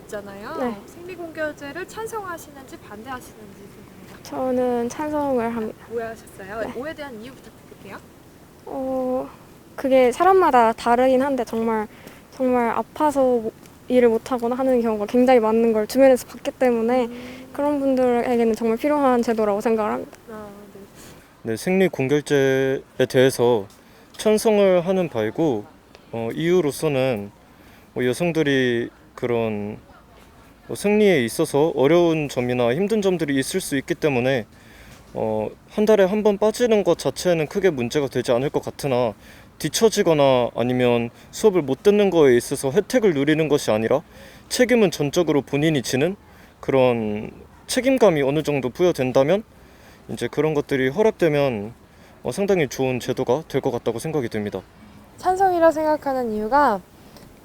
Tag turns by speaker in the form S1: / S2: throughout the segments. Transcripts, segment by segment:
S1: 있잖아요.
S2: 네.
S1: 생리공결제를 찬성하시는지 반대하시는지 궁금해요.
S2: 저는 찬성을 합니다.
S1: 오해하셨어요?
S2: 네.
S1: 오해에 대한 이유 부탁드릴게요.
S2: 그게 사람마다 다르긴 한데 정말 아파서 일을 못하거나 하는 경우가 굉장히 많은 걸 주변에서 봤기 때문에 그런 분들에게는 정말 필요한 제도라고 생각을 합니다.
S1: 네.
S3: 네, 생리 공결제에 대해서 찬성을 하는 바이고 이유로서는 여성들이 그런 생리에 있어서 어려운 점이나 힘든 점들이 있을 수 있기 때문에 한 달에 한 번 빠지는 것 자체는 크게 문제가 되지 않을 것 같으나 뒤처지거나 아니면 수업을 못 듣는 거에 있어서 혜택을 누리는 것이 아니라 책임은 전적으로 본인이 지는 그런 책임감이 어느 정도 부여된다면 이제 그런 것들이 허락되면 상당히 좋은 제도가 될 것 같다고 생각이 듭니다.
S1: 찬성이라 생각하는 이유가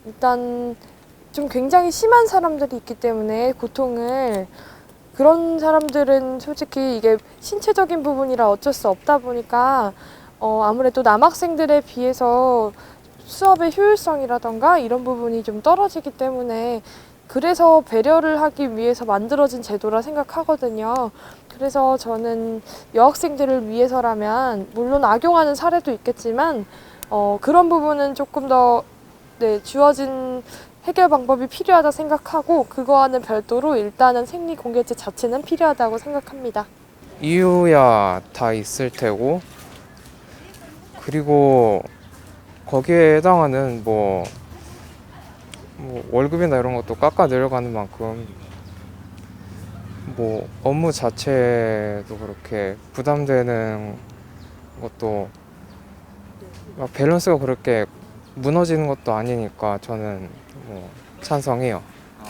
S1: 일단 좀 굉장히 심한 사람들이 있기 때문에 고통을 그런 사람들은 솔직히 이게 신체적인 부분이라 어쩔 수 없다 보니까 아무래도 남학생들에 비해서 수업의 효율성이라던가 이런 부분이 좀 떨어지기 때문에 그래서 배려를 하기 위해서 만들어진 제도라 생각하거든요. 그래서 저는 여학생들을 위해서라면 물론 악용하는 사례도 있겠지만 그런 부분은 조금 더 주어진 해결 방법이 필요하다 생각하고 그거와는 별도로 일단은 생리 공개제 자체는 필요하다고 생각합니다.
S4: 이유야 다 있을 테고 그리고 거기에 해당하는 뭐 월급이나 이런 것도 깎아 내려가는 만큼 뭐 업무 자체도 그렇게 부담되는 것도 막 밸런스가 그렇게 무너지는 것도 아니니까 저는 뭐 찬성해요.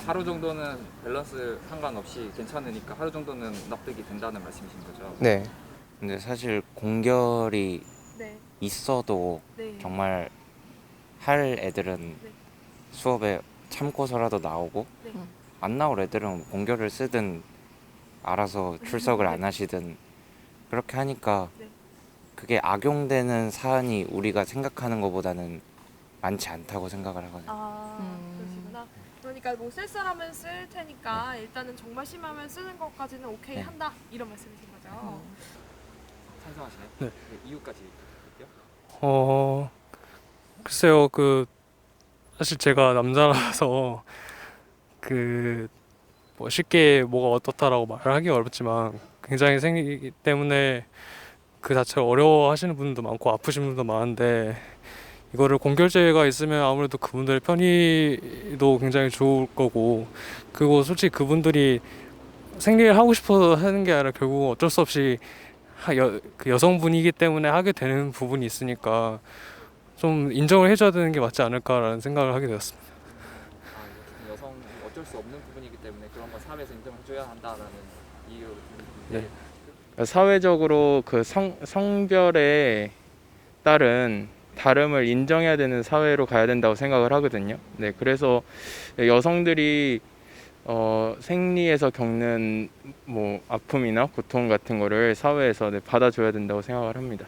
S5: 하루 정도는 밸런스 상관없이 괜찮으니까 하루 정도는 납득이 된다는 말씀이신 거죠?
S4: 네.
S6: 근데 사실 공결이
S1: 네.
S6: 있어도
S1: 네.
S6: 정말 할 애들은
S1: 네.
S6: 수업에 참고서라도 나오고
S1: 네.
S6: 안 나올 애들은 공결을 쓰든 알아서 출석을 안 하시든 그렇게 하니까
S1: 네.
S6: 그게 악용되는 사안이 우리가 생각하는 것보다는 많지 않다고 생각을 하거든요.
S1: 그러시구나. 그러니까 뭐 쓸 사람은 쓸 테니까 일단은 정말 심하면 쓰는 것까지는 오케이
S6: 네.
S1: 한다 이런 말씀이신 거죠?
S5: 찬성하시나요?
S7: 네.
S5: 그 이유까지 부탁드릴게요.
S7: 글쎄요, 사실 제가 남자라서 뭐 쉽게 뭐가 어떻다라고 말을 하기 어렵지만 굉장히 생기기 때문에 그 자체를 어려워하시는 분도 많고 아프신 분도 많은데 이거를 공결제가 있으면 아무래도 그분들의 편의도 굉장히 좋을 거고 그리고 솔직히 그분들이 생리를 하고 싶어서 하는 게 아니라 결국 어쩔 수 없이 그 여성분이기 때문에 하게 되는 부분이 있으니까 좀 인정을 해줘야 되는 게 맞지 않을까라는 생각을 하게 되었습니다.
S5: 여성이 어쩔 수 없는 부분이기 때문에 그런 건 사회에서 인정을 해줘야 한다라는 이유.
S7: 네.
S4: 사회적으로 그 성별에 따른 다름을 인정해야 되는 사회로 가야 된다고 생각을 하거든요. 네, 그래서 여성들이 생리에서 겪는 뭐 아픔이나 고통 같은 거를 사회에서 받아줘야 된다고 생각을 합니다.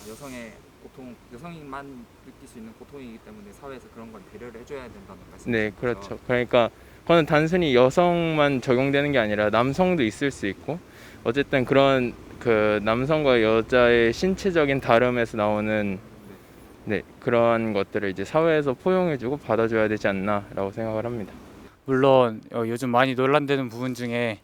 S5: 여성의 고통, 여성만 느낄 수 있는 고통이기 때문에 사회에서 그런 건 배려를 해줘야 된다는 말씀이신
S4: 네,
S5: 거죠?
S4: 그렇죠. 그러니까 그건 단순히 여성만 적용되는 게 아니라 남성도 있을 수 있고 어쨌든 그런 그 남성과 여자의 신체적인 다름에서 나오는 그런 것들을 이제 사회에서 포용해주고 받아줘야 되지 않나라고 생각을 합니다.
S8: 물론 요즘 많이 논란되는 부분 중에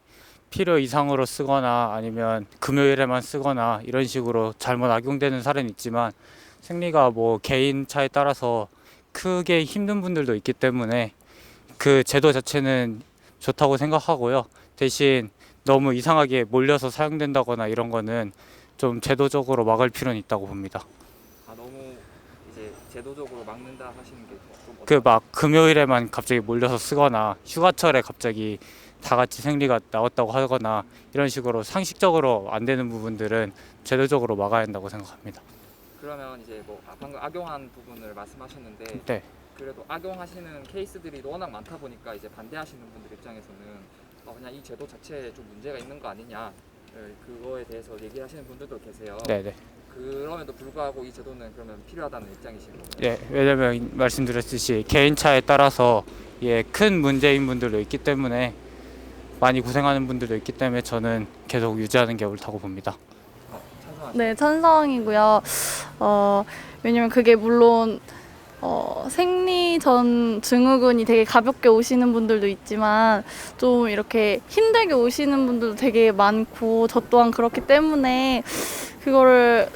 S8: 필요 이상으로 쓰거나 아니면 금요일에만 쓰거나 이런 식으로 잘못 악용되는 사례는 있지만 생리가 뭐 개인 차에 따라서 크게 힘든 분들도 있기 때문에 그 제도 자체는 좋다고 생각하고요. 대신 너무 이상하게 몰려서 사용된다거나 이런 거는 좀 제도적으로 막을 필요는 있다고 봅니다.
S5: 너무 이제 제도적으로 막는다 하시는 게 좀
S8: 그 막 금요일에만 갑자기 몰려서 쓰거나 휴가철에 갑자기 다 같이 생리가 나왔다고 하거나 이런 식으로 상식적으로 안 되는 부분들은 제도적으로 막아야 한다고 생각합니다.
S5: 그러면 이제 뭐 방금 악용한 부분을 말씀하셨는데
S8: 네.
S5: 그래도 악용하시는 케이스들이 워낙 많다 보니까 이제 반대하시는 분들 입장에서는 그냥 이 제도 자체에 좀 문제가 있는 거 아니냐 그거에 대해서 얘기하시는 분들도 계세요.
S8: 네네.
S5: 그럼에도 불구하고 이 제도는 그러면 필요하다는 입장이신 거예요?
S8: 예, 왜냐면 말씀드렸듯이 개인차에 따라서 큰 문제인 분들도 있기 때문에 많이 고생하는 분들도 있기 때문에 저는 계속 유지하는 게 옳다고 봅니다.
S5: 찬성하시나요?
S9: 네, 찬성이고요. 왜냐면 그게 물론 생리 전 증후군이 되게 가볍게 오시는 분들도 있지만 좀 이렇게 힘들게 오시는 분들도 되게 많고 저 또한 그렇기 때문에 그거를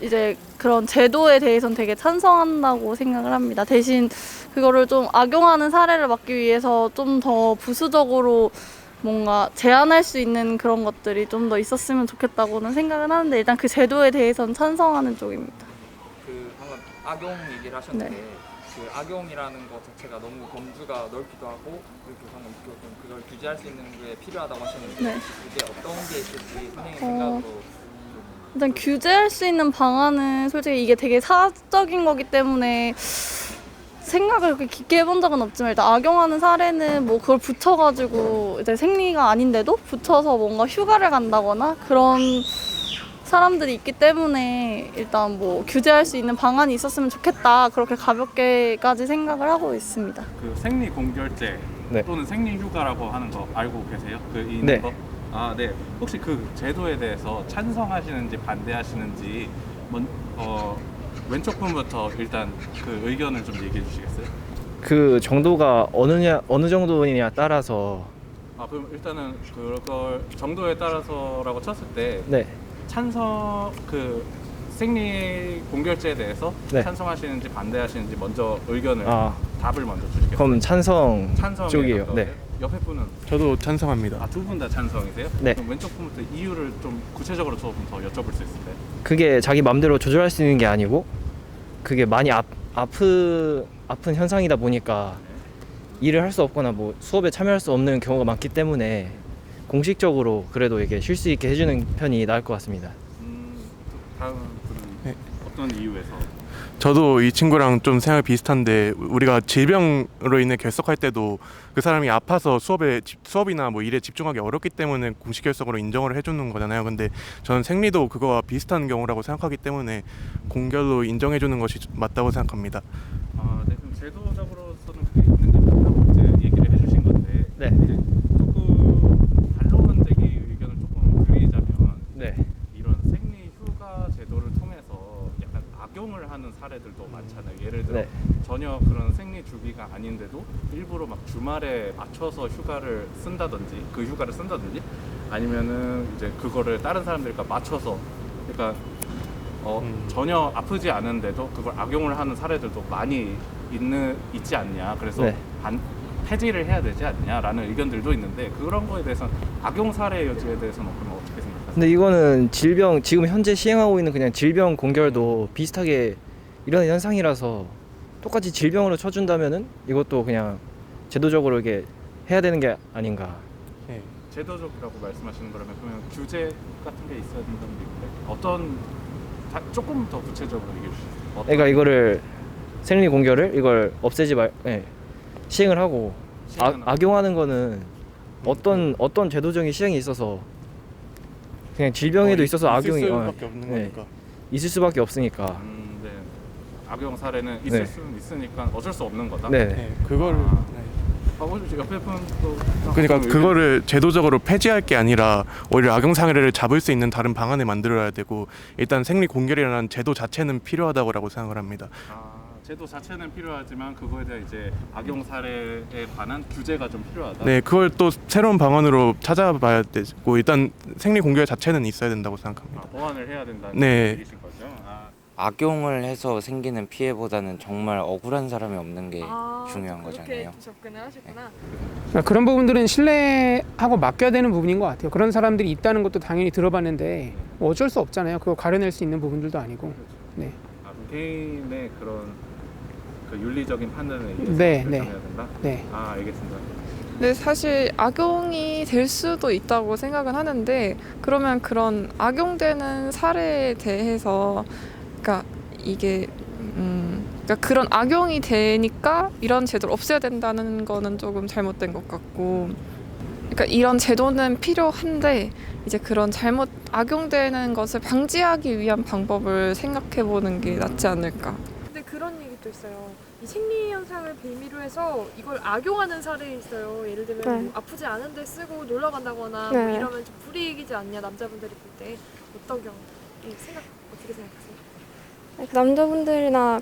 S9: 이제 그런 제도에 대해서는 되게 찬성한다고 생각을 합니다. 대신 그거를 좀 악용하는 사례를 막기 위해서 좀 더 부수적으로 뭔가 제한할 수 있는 그런 것들이 좀 더 있었으면 좋겠다고는 생각은 하는데 일단 그 제도에 대해서는 찬성하는 쪽입니다.
S5: 그 방금 악용 얘기를 하셨는데 그 악용이라는 것 자체가 너무 범주가 넓기도 하고 그리고 방금 그걸 규제할 수 있는 게 필요하다고 하셨는데
S9: 네.
S5: 그게 어떤 게 있을지 선생님 생각으로
S9: 일단 규제할 수 있는 방안은 솔직히 이게 되게 사적인 거기 때문에 생각을 그렇게 깊게 해본 적은 없지만 일단 악용하는 사례는 뭐 그걸 붙여가지고 이제 생리가 아닌데도 붙여서 뭔가 휴가를 간다거나 그런 사람들이 있기 때문에 일단 뭐 규제할 수 있는 방안이 있었으면 좋겠다 그렇게 가볍게까지 생각을 하고 있습니다.
S10: 그 생리 공결제
S3: 네.
S10: 또는 생리 휴가라고 하는 거 알고 계세요? 그 있는
S3: 네.
S10: 거? 아, 네. 혹시 그 제도에 대해서 찬성하시는지 반대하시는지 왼쪽 분부터 일단 그 의견을 좀 얘기해 주시겠어요?
S11: 그 정도가 어느 정도냐 따라서
S10: 아, 그럼 일단은 그걸 정도에 따라서라고 쳤을 때
S11: 네.
S10: 찬성 그 생리 공결제에 대해서
S11: 네.
S10: 찬성하시는지 반대하시는지 먼저 의견을
S11: 아,
S10: 답을 먼저 주시겠어요?
S11: 그럼 찬성
S10: 찬성에
S11: 쪽이에요.
S10: 가까우세요?
S11: 네.
S10: 옆에 분은
S7: 저도 찬성합니다.
S10: 두 분 다 찬성이세요?
S11: 네.
S10: 그럼 왼쪽 분부터 이유를 좀 구체적으로 조금 더 여쭤볼 수 있을까요?
S11: 그게 자기 맘대로 조절할 수 있는 게 아니고 그게 많이 아픈 현상이다 보니까 일을 할 수 없거나 뭐 수업에 참여할 수 없는 경우가 많기 때문에 공식적으로 그래도 이게 쉴 수 있게 해주는 편이 나을 것 같습니다.
S10: 다음 분은
S7: 네.
S10: 어떤 이유에서?
S7: 저도 이 친구랑 좀 생각이 비슷한데 우리가 질병으로 인해 결석할 때도 그 사람이 아파서 수업이나 뭐 일에 집중하기 어렵기 때문에 공식 결석으로 인정을 해주는 거잖아요. 근데 저는 생리도 그거와 비슷한 경우라고 생각하기 때문에 공결로 인정해주는 것이 맞다고 생각합니다.
S10: 아, 네. 그럼 제도적으로서는 그게 있는 게 맞다고 이제 얘기를 해주신 건데
S11: 네.
S10: 이제 조금 반론적인 의견을 조금 드리자면
S11: 네.
S10: 이런 생리 휴가 제도를 통해서 약간 악용을 하는 사례들도 많잖아요. 예를 들어
S11: 네.
S10: 전혀 그런 생리 주기가 아닌데도 일부러 막 주말에 맞춰서 휴가를 쓴다든지 그 휴가를 쓴다든지 아니면은 이제 그거를 다른 사람들과 맞춰서 그러니까 전혀 아프지 않은데도 그걸 악용을 하는 사례들도 많이 있지 않냐. 그래서
S11: 네.
S10: 폐지를 해야 되지 않냐라는 의견들도 있는데 그런 거에 대해서는 악용 사례 여지에 대해서는 그러면 어떻게 생각하세요?
S11: 근데 이거는 질병 지금 현재 시행하고 있는 그냥 질병 공결도 비슷하게 이런 현상이라서 똑같이 질병으로 쳐준다면은 이것도 그냥 제도적으로 이게 해야 되는 게 아닌가.
S7: 네.
S10: 제도적이라고 말씀하시는 거라면 그러면 규제 같은 게 있어야 된다는 얘기인데 조금 더 구체적으로 얘기해 주시죠.
S11: 그러니까 이거를 생리 공결을 이걸 없애지 시행을 하고 악용하는 거는 어떤 제도적인 시행이 있어서 그냥 질병에도 있어서 악용이
S7: 있을 수밖에 없는 거니까.
S11: 있을 수밖에 없으니까.
S10: 네. 악용 사례는 있을
S11: 네.
S10: 수는 있으니까 어쩔 수 없는 거다.
S11: 네.
S7: 네, 그거를
S10: 옆에 분도
S7: 그러니까 그거를 제도적으로 폐지할 게 아니라 오히려 악용 사례를 잡을 수 있는 다른 방안을 만들어야 되고 일단 생리 공결이라는 제도 자체는 필요하다고 생각을 합니다.
S10: 제도 자체는 필요하지만 그거에 대한 이제 악용 사례에 관한 규제가 좀 필요하다.
S7: 네, 그걸 또 새로운 방안으로 찾아봐야 되고 일단 생리 공결 자체는 있어야 된다고 생각합니다.
S10: 보완을 해야 된다는
S7: 네.
S10: 얘기신 거죠.
S6: 악용을 해서 생기는 피해보다는 정말 억울한 사람이 없는 게 중요한 거잖아요.
S1: 그렇게 접근을 하셨구나.
S12: 그러니까 그런 부분들은 신뢰하고 맡겨야 되는 부분인 것 같아요. 그런 사람들이 있다는 것도 당연히 들어봤는데 뭐 어쩔 수 없잖아요. 그거 가려낼 수 있는 부분들도 아니고. 네.
S10: 개인의 그런 그 윤리적인 판단에 의해서
S12: 네,
S10: 결정해야
S12: 네.
S10: 된다.
S12: 네.
S10: 알겠습니다.
S13: 네, 사실 악용이 될 수도 있다고 생각은 하는데 그러면 그런 악용되는 사례에 대해서 그러니까 이게 그러니까 그런 악용이 되니까 이런 제도를 없애야 된다는 거는 조금 잘못된 것 같고 그러니까 이런 제도는 필요한데 이제 그런 잘못 악용되는 것을 방지하기 위한 방법을 생각해 보는 게 낫지 않을까.
S1: 근데 그런 얘기도 있어요. 이 생리 현상을 빌미로 해서 이걸 악용하는 사례 있어요. 예를 들면
S2: 네.
S1: 뭐 아프지 않은데 쓰고 놀러 간다거나
S2: 네.
S1: 뭐 이러면 좀 불이익이지 않냐 남자분들이 볼 때 어떤 경우 어떻게 생각하세요?
S2: 남자분들이나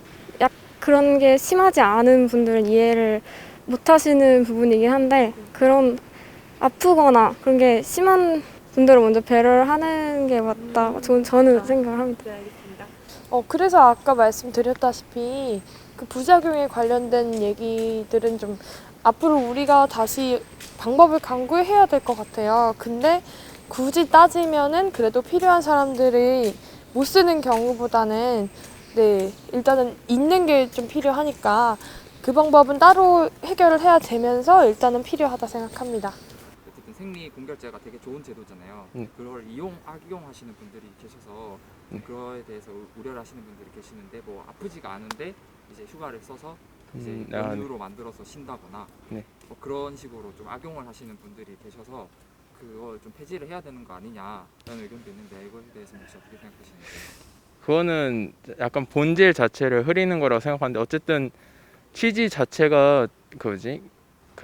S2: 그런 게 심하지 않은 분들은 이해를 못 하시는 부분이긴 한데 그런 아프거나 그런 게 심한 분들을 먼저 배려를 하는 게 맞다. 저는 생각을 합니다.
S1: 네, 알겠습니다. 그래서 아까 말씀드렸다시피 그 부작용에 관련된 얘기들은 좀 앞으로 우리가 다시 방법을 강구해야 될 것 같아요. 근데 굳이 따지면은 그래도 필요한 사람들이 못 쓰는 경우보다는 네, 일단은 있는 게 좀 필요하니까 그 방법은 따로 해결을 해야 되면서 일단은 필요하다 생각합니다.
S5: 어쨌든 생리 공결제가 되게 좋은 제도잖아요. 그걸 악용하시는 분들이 계셔서 그거에 대해서 우려를 하시는 분들이 계시는데 뭐 아프지가 않은데 이제 휴가를 써서 이제 연휴로 만들어서 쉰다거나 뭐 그런 식으로 좀 악용을 하시는 분들이 계셔서 그걸 좀 폐지를 해야 되는 거 아니냐라는 의견도 있는데 이거에 대해서는 혹시 어떻게 생각하시는지?
S4: 그거는 약간 본질 자체를 흐리는 거라고 생각하는데 어쨌든 취지 자체가 그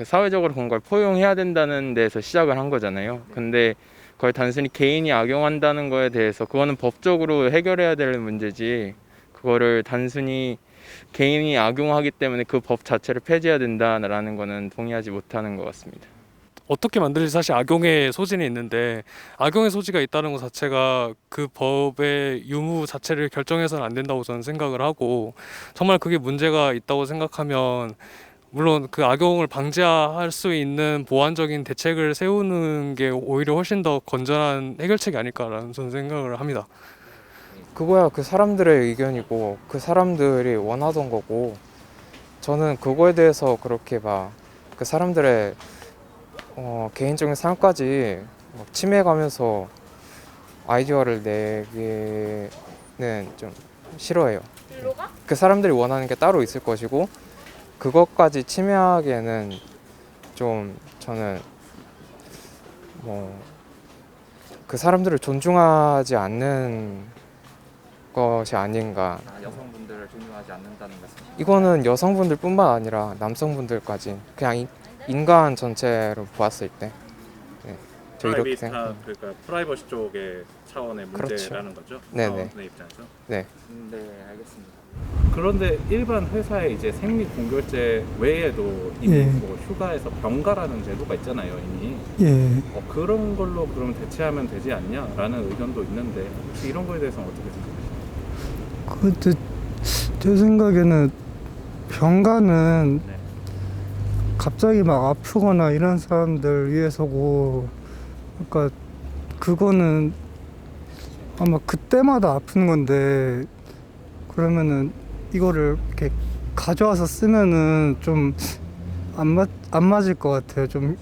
S4: 사회적으로 그런 걸 포용해야 된다는 데서 시작을 한 거잖아요. 근데 그걸 단순히 개인이 악용한다는 거에 대해서 그거는 법적으로 해결해야 될 문제지 그거를 단순히 개인이 악용하기 때문에 그 법 자체를 폐지해야 된다라는 거는 동의하지 못하는 것 같습니다.
S7: 어떻게 만들지 사실 악용의 소진이 있는데 악용의 소지가 있다는 것 자체가 그 법의 유무 자체를 결정해서는 안 된다고 저는 생각을 하고 정말 그게 문제가 있다고 생각하면 물론 그 악용을 방지할 수 있는 보완적인 대책을 세우는 게 오히려 훨씬 더 건전한 해결책이 아닐까라는 저는 생각을 합니다.
S14: 그거야 그 사람들의 의견이고 그 사람들이 원하던 거고 저는 그거에 대해서 그렇게 막 그 사람들의 개인적인 삶까지 침해가면서 아이디어를 내기는 좀 싫어해요. 그 사람들이 원하는 게 따로 있을 것이고 그것까지 침해하기에는 좀 저는 그 사람들을 존중하지 않는 것이 아닌가.
S5: 여성분들을 존중하지 않는다는 말씀.
S14: 이거는 여성분들뿐만 아니라 남성분들까지 그냥 인간 전체로 보았을 때 저 이렇게 생각합니다.
S10: 그러니까 프라이버시 쪽의 차원의 문제라는 거죠.
S14: 네네.
S10: 사원의 입장에서.
S14: 네.
S5: 네, 알겠습니다.
S10: 그런데 일반 회사에 이제 생리 공결제 외에도 이미 뭐 휴가에서 병가라는 제도가 있잖아요, 이미. 그런 걸로 그럼 대체하면 되지 않냐라는 의견도 있는데 혹시 이런 거에 대해서는 어떻게 생각하시나요?
S15: 그것도 제 생각에는 병가는 갑자기 막 아프거나 이런 사람들 위해서고, 그러니까 그거는 아마 그때마다 아픈 건데 그러면은 이거를 이렇게 가져와서 쓰면은 좀 안 맞을 것 같아요. 좀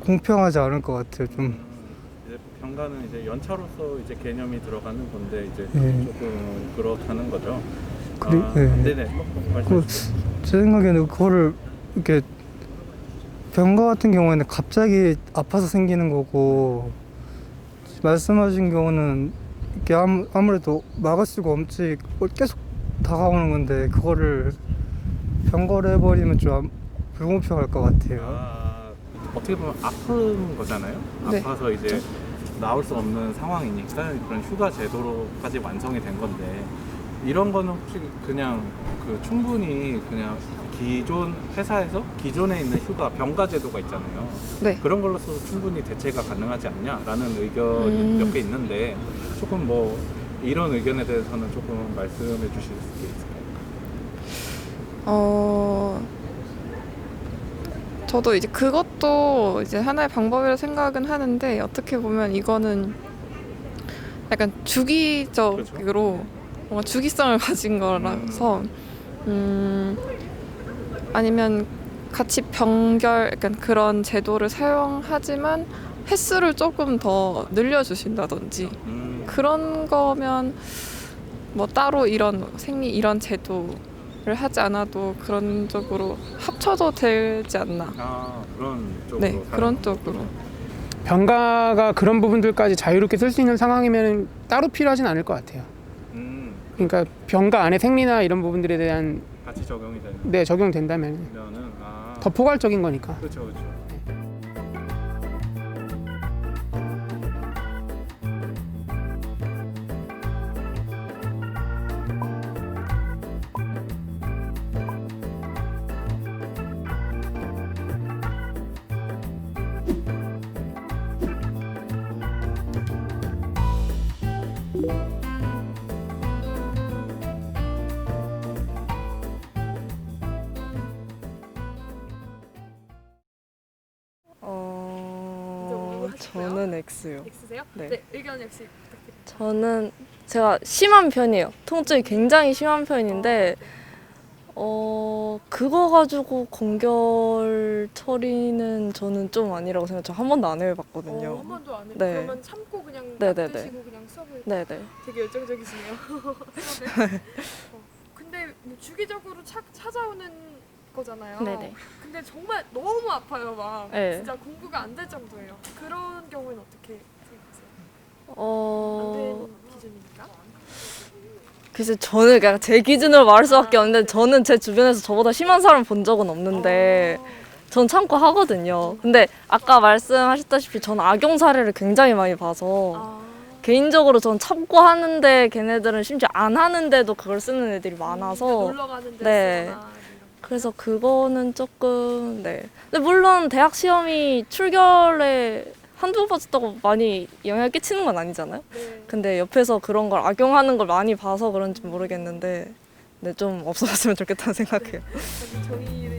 S15: 공평하지 않을 것 같아요. 좀.
S10: 이제 병가는 이제 연차로서 이제 개념이 들어가는 건데 이제 조금 그렇다는 거죠. 네네.
S15: 제 생각에는 그거를 이렇게 병가 같은 경우에는 갑자기 아파서 생기는 거고, 말씀하신 경우는 이렇게 아무래도 막을 수가 없지 계속 다가오는 건데 그거를 병가를 해버리면 좀 불공평할 것 같아요.
S10: 어떻게 보면 아픈 거잖아요.
S13: 네.
S10: 아파서 이제 나올 수 없는 상황이니까 그런 휴가 제도로까지 완성이 된 건데 이런 거는 혹시 그냥 충분히 그냥 기존 회사에서 기존에 있는 휴가 병가 제도가 있잖아요.
S13: 네.
S10: 그런 걸로서 충분히 대체가 가능하지 않냐라는 의견이 몇 개 있는데 조금 뭐 이런 의견에 대해서는 조금 말씀해 주실 수 있을까요?
S13: 저도 이제 그것도 이제 하나의 방법이라 생각은 하는데 어떻게 보면 이거는 약간 주기적으로 뭔가 주기성을 가진 거라서 아니면 같이 약간 그런 제도를 사용하지만 횟수를 조금 더 늘려주신다든지 그런 거면 뭐 따로 이런 제도 하지 않아도 그런 쪽으로 합쳐도 되지 않나.
S10: 아 그런 쪽으로.
S13: 네, 그런 쪽으로.
S12: 병가가 그런 부분들까지 자유롭게 쓸 수 있는 상황이면 따로 필요하진 않을 것 같아요. 그러니까 병가 안에 생리나 이런 부분들에 대한
S10: 같이 적용이 되는.
S12: 네, 적용된다면은 더 포괄적인 거니까.
S10: 그렇죠, 그렇죠.
S16: 저는 X요.
S1: X세요?
S16: 네.
S1: 의견 역시 부탁드립니다.
S16: 저는 제가 심한 편이에요. 통증이 굉장히 심한 편인데 그거 가지고 공결 처리는 저는 좀 아니라고 생각해요. 저 한 번도 안 해봤거든요.
S1: 한 번도 안 해.
S16: 네.
S1: 그러면 참고 그냥
S16: 네네네.
S1: 놔두시고 그냥 수업을.
S16: 네네.
S1: 되게 열정적이시네요. 수업에. 근데 뭐 주기적으로 찾아오는 거잖아요.
S16: 네네.
S1: 근데 정말 너무 아파요, 막.
S16: 네.
S1: 진짜 공부가 안 될 정도예요. 그런 경우는 어떻게 생각하세요? 안
S16: 어,
S1: 되는 기준입니까?
S16: 글쎄 저는 그냥 제 기준으로 말할 수밖에 없는데 저는 제 주변에서 저보다 심한 사람 본 적은 없는데 전 참고 하거든요. 근데 아까 말씀하셨다시피 저는 악용 사례를 굉장히 많이 봐서 개인적으로 전 참고 하는데 걔네들은 심지어 안 하는데도 그걸 쓰는 애들이 많아서
S1: 놀러 가는데
S16: 네.
S1: 쓰거나.
S16: 그래서 그거는 조금 네. 근데 물론 대학 시험이 출결에 한두 번 봤었다고 많이 영향을 끼치는 건 아니잖아요.
S1: 네.
S16: 근데 옆에서 그런 걸 악용하는 걸 많이 봐서 그런지 모르겠는데 네, 좀 없어졌으면 좋겠다는 생각해요.
S1: 저희를